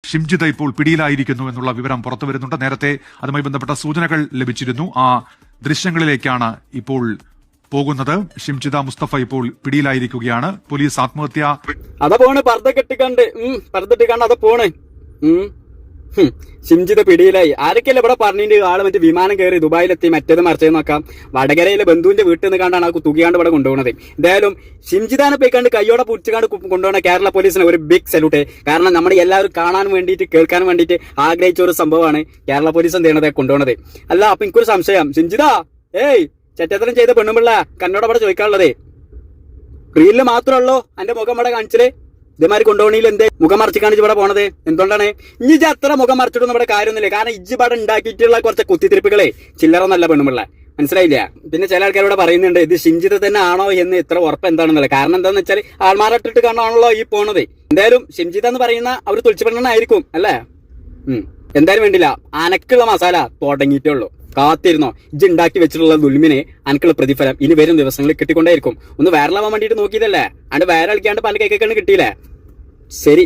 ഷിംജിത്ത് ഇപ്പോൾ പിടിയിലായിരിക്കുന്നു എന്നുള്ള വിവരം പുറത്തു വരുന്നുണ്ട്. നേരത്തെ അതുമായി ബന്ധപ്പെട്ട സൂചനകൾ ലഭിച്ചിരുന്നു. ആ ദൃശ്യങ്ങളിലേക്കാണ് ഇപ്പോൾ പോകുന്നത്. ഷിംജിത മുസ്തഫ ഇപ്പോൾ പിടിയിലായിരിക്കുകയാണ്. പോലീസ് ആത്മഹത്യ അതാ പോണ് പർദ്ദ കെട്ടിക്കണ്ട് അതാ പോണ്. ഷിംജിത പിടിയിലായി. ആരൊക്കെയല്ലേ ഇവിടെ പറഞ്ഞിട്ട് ആള് മറ്റേ വിമാനം കയറി ദുബായിലെത്തി മറ്റേത് മറിച്ചത് നോക്കാം. വടകരയിലെ ബന്ധുവിന്റെ വീട്ടിൽ നിന്ന് കണ്ടാണ് ആ തുകിയാണ്ട് ഇവിടെ കൊണ്ടുപോകുന്നത്. എന്തായാലും ഷിംജിതാനെ പോയിക്കാണ്ട് കയ്യോടെ പുടിച്ചുകാണ്ട് കൊണ്ടുപോകുന്ന കേരള പോലീസിന് ഒരു ബിഗ് സല്യൂട്ട്. കാരണം നമ്മുടെ എല്ലാവരും കാണാൻ വേണ്ടിയിട്ട് കേൾക്കാൻ വേണ്ടിയിട്ട് ആഗ്രഹിച്ച ഒരു സംഭവമാണ് കേരള പോലീസ് എന്ത് ചെയ്യണത് കൊണ്ടുപോകുന്നത്. അല്ല അപ്പൊ എനിക്കൊരു സംശയം, ഷിംജിത ചെറ്റത്തരം ചെയ്ത പെണ്ണുമ്പിള്ള കന്നോട് ഇവിടെ ചോദിക്കാനുള്ളത് റീലില് മാത്രമല്ലോ എന്റെ മുഖം ഇവിടെ കാണിച്ചത്. ഇതേമാതിരി കൊണ്ടുപോകണില്ല എന്തേ മുഖം മറച്ചു കാണിച്ച് ഇവിടെ പോണത് എന്തുകൊണ്ടാണ്? ഇനി അത്ര മുഖം മറച്ചിട്ടൊന്നും ഇവിടെ കാര്യമൊന്നുമില്ല. കാരണം ഇജ്ജ് ഇവിടെ ഉണ്ടാക്കിയിട്ടുള്ള കുറച്ച് കുത്തിത്തിരിപ്പുകളെ ചില്ലറ നല്ല പെണ്ണുമ്പിള്ള മനസ്സിലായില്ല. പിന്നെ ചില ആൾക്കാരോട് പറയുന്നുണ്ട് ഇത് ഷിംജിത തന്നെ ആണോ എന്ന് ഇത്ര ഉറപ്പ് എന്താണെന്നല്ല. കാരണം എന്താണെന്ന് വെച്ചാൽ ആൾമാറിട്ടിട്ട് കാണാണല്ലോ ഈ പോണത്. എന്തായാലും ഷിംജിത എന്ന് പറയുന്ന അവർ തുളിച്ചുപെണ്ണായിരിക്കും അല്ലേ? എന്തായാലും വേണ്ടില്ല, അനക്കുള്ള മസാല തുടങ്ങിയിട്ടേ ഉള്ളൂ. കാത്തിരുന്നോ, ഇജ്ജ് ഉണ്ടാക്കി വെച്ചിട്ടുള്ള ദുൽമിനെ അനക്കുള്ള പ്രതിഫലം ഇനി വരും ദിവസങ്ങളിൽ കിട്ടിക്കൊണ്ടേയിരിക്കും. ഒന്ന് വൈറലാവാൻ വേണ്ടിയിട്ട് നോക്കിയതല്ലേ, അണ്ട് വൈറൽ കളിക്കാണ്ട് പല കേക്കൊക്കെ കിട്ടിയില്ലേ. ശരി.